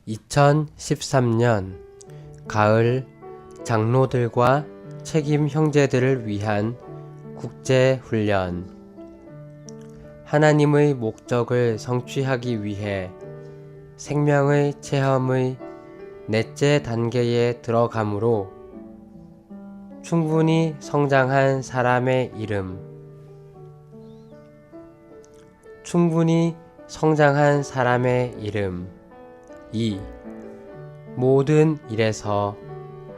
2013년 가을 장로들과 책임 형제들을 위한 국제훈련. 하나님의 목적을 성취하기 위해 생명의 체험의 넷째 단계에 들어가므로 충분히 성장한 사람의 이름. 충분히 성장한 사람의 이름. 2. 모든 일에서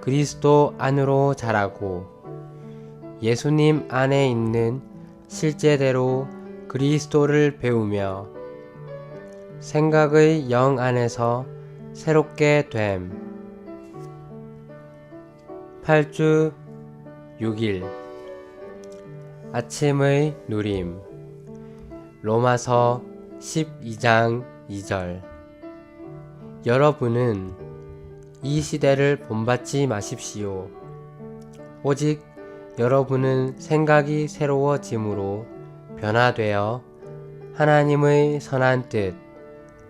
그리스도 안으로 자라고 예수님 안에 있는 실제대로 그리스도를 배우며 생각의 영 안에서 새롭게 됨. 8주 6일 아침의 누림. 로마서 12장 2절. 여러분은 이 시대를 본받지 마십시오. 오직 여러분은 생각이 새로워짐으로 변화되어 하나님의 선한 뜻,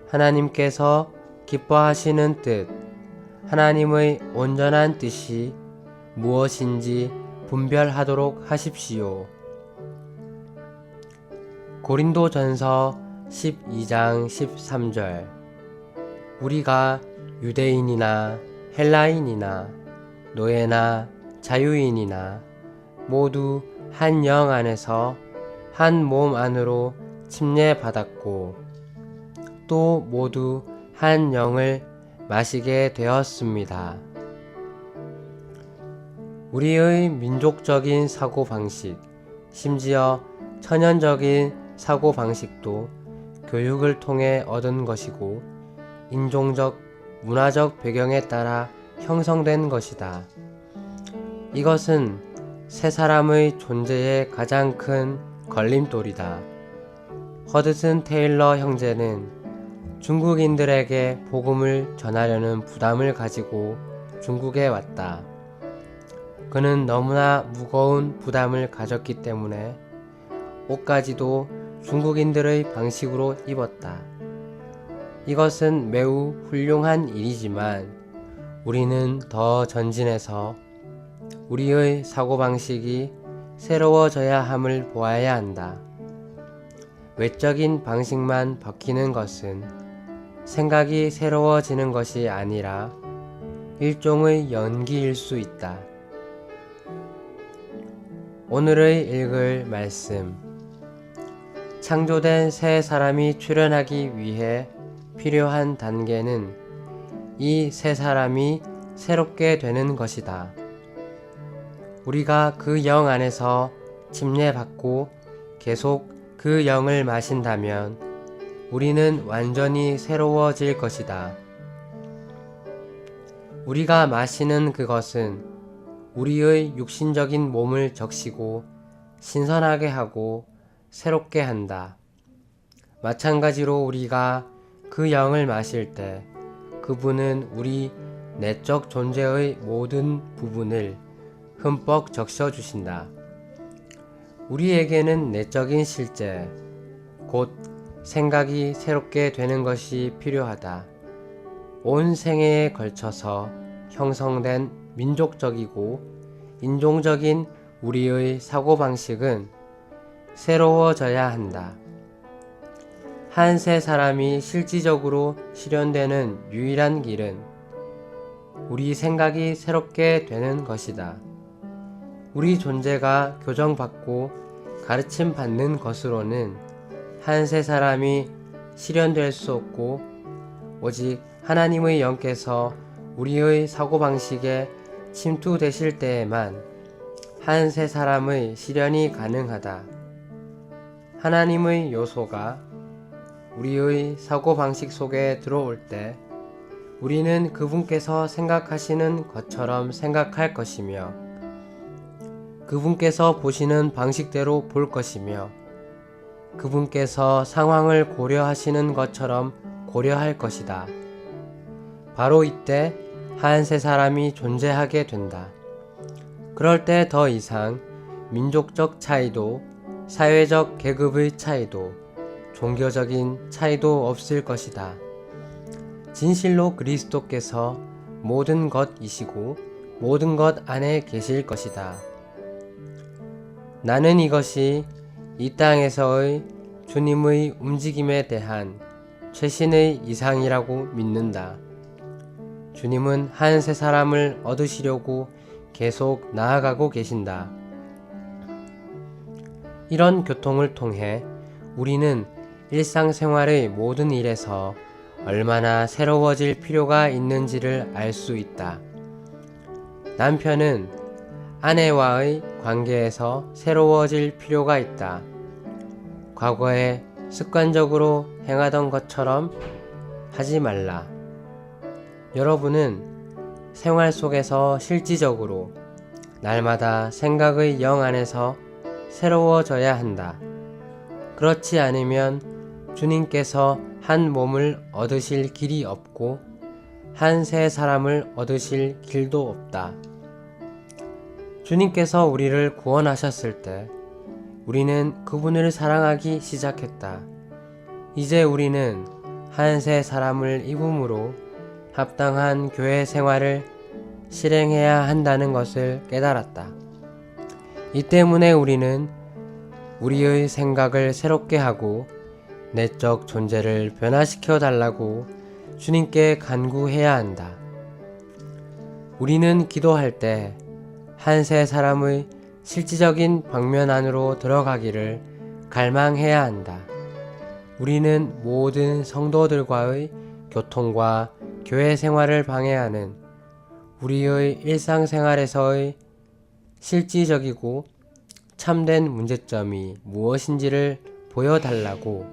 하나님께서 기뻐하시는 뜻, 하나님의 온전한 뜻이 무엇인지 분별하도록 하십시오. 고린도전서 12장 13절. 우리가 유대인이나 헬라인이나 노예나 자유인이나 모두 한 영 안에서 한 몸 안으로 침례받았고 또 모두 한 영을 마시게 되었습니다. 우리의 민족적인 사고방식, 심지어 천연적인 사고방식도 교육을 통해 얻은 것이고 인종적, 문화적 배경에 따라 형성된 것이다. 이것은 새 사람의 존재의 가장 큰 걸림돌이다. 허드슨 테일러 형제는 중국인들에게 복음을 전하려는 부담을 가지고 중국에 왔다. 그는 너무나 무거운 부담을 가졌기 때문에 옷까지도 중국인들의 방식으로 입었다. 이것은 매우 훌륭한 일이지만 우리는 더 전진해서 우리의 사고방식이 새로워져야 함을 보아야 한다. 외적인 방식만 바뀌는 것은 생각이 새로워지는 것이 아니라 일종의 연기일 수 있다. 오늘의 읽을 말씀. 창조된 새 사람이 출현하기 위해 필요한 단계는 이 새 사람이 새롭게 되는 것이다. 우리가 그 영 안에서 침례받고 계속 그 영을 마신다면 우리는 완전히 새로워질 것이다. 우리가 마시는 그것은 우리의 육신적인 몸을 적시고 신선하게 하고 새롭게 한다. 마찬가지로 우리가 그 영을 마실 때 그분은 우리 내적 존재의 모든 부분을 흠뻑 적셔주신다. 우리에게는 내적인 실제, 곧 생각이 새롭게 되는 것이 필요하다. 온 생애에 걸쳐서 형성된 민족적이고 인종적인 우리의 사고방식은 새로워져야 한다. 한 새 사람이 실질적으로 실현되는 유일한 길은 우리 생각이 새롭게 되는 것이다. 우리 존재가 교정받고 가르침받는 것으로는 한 새 사람이 실현될 수 없고 오직 하나님의 영께서 우리의 사고방식에 침투되실 때에만 한 새 사람의 실현이 가능하다. 하나님의 요소가 우리의 사고방식 속에 들어올 때 우리는 그분께서 생각하시는 것처럼 생각할 것이며 그분께서 보시는 방식대로 볼 것이며 그분께서 상황을 고려하시는 것처럼 고려할 것이다. 바로 이때 한 새 사람이 존재하게 된다. 그럴 때 더 이상 민족적 차이도 사회적 계급의 차이도 종교적인 차이도 없을 것이다. 진실로 그리스도께서 모든 것이시고 모든 것 안에 계실 것이다. 나는 이것이 이 땅에서의 주님의 움직임에 대한 최신의 이상이라고 믿는다. 주님은 한 새 사람을 얻으시려고 계속 나아가고 계신다. 이런 교통을 통해 우리는 일상생활의 모든 일에서 얼마나 새로워질 필요가 있는지를 알 수 있다. 남편은 아내와의 관계에서 새로워질 필요가 있다. 과거에 습관적으로 행하던 것처럼 하지 말라. 여러분은 생활 속에서 실질적으로 날마다 생각의 영 안에서 새로워져야 한다. 그렇지 않으면 주님께서 한 몸을 얻으실 길이 없고 한 새 사람을 얻으실 길도 없다. 주님께서 우리를 구원하셨을 때 우리는 그분을 사랑하기 시작했다. 이제 우리는 한 새 사람을 입음으로 합당한 교회 생활을 실행해야 한다는 것을 깨달았다. 이 때문에 우리는 우리의 생각을 새롭게 하고 내적 존재를 변화시켜 달라고 주님께 간구해야 한다. 우리는 기도할 때 한 새 사람의 실질적인 방면 안으로 들어가기를 갈망해야 한다. 우리는 모든 성도들과의 교통과 교회 생활을 방해하는 우리의 일상생활에서의 실질적이고 참된 문제점이 무엇인지를 보여달라고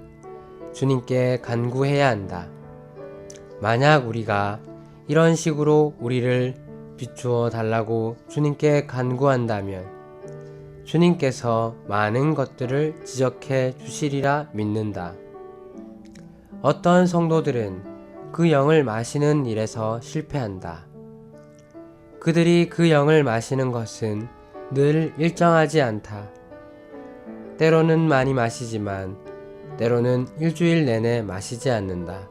주님께 간구해야 한다. 만약 우리가 이런 식으로 우리를 비추어 달라고 주님께 간구한다면 주님께서 많은 것들을 지적해 주시리라 믿는다. 어떤 성도들은 그 영을 마시는 일에서 실패한다. 그들이 그 영을 마시는 것은 늘 일정하지 않다. 때로는 많이 마시지만 때로는 일주일 내내 마시지 않는다.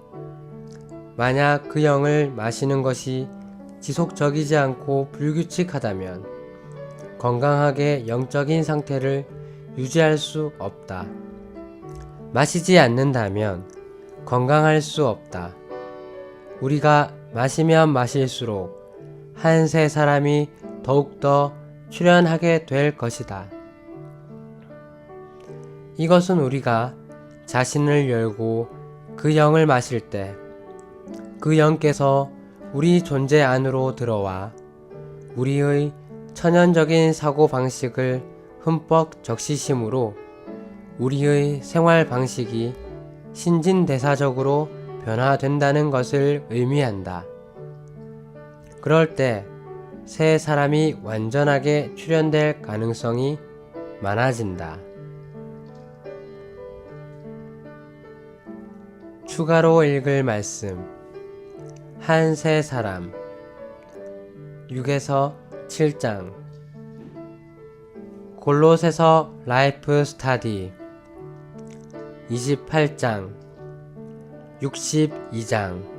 만약 그 영을 마시는 것이 지속적이지 않고 불규칙하다면 건강하게 영적인 상태를 유지할 수 없다. 마시지 않는다면 건강할 수 없다. 우리가 마시면 마실수록 한 새 사람이 더욱더 출현하게 될 것이다. 이것은 우리가 자신을 열고 그 영을 마실 때 그 영께서 우리 존재 안으로 들어와 우리의 천연적인 사고방식을 흠뻑 적시심으로 우리의 생활 방식이 신진대사적으로 변화된다는 것을 의미한다. 그럴 때 새 사람이 완전하게 출현될 가능성이 많아진다. 추가로 읽을 말씀 한 새 사람 6에서 7장 골로새서 라이프 스타디 28장 62장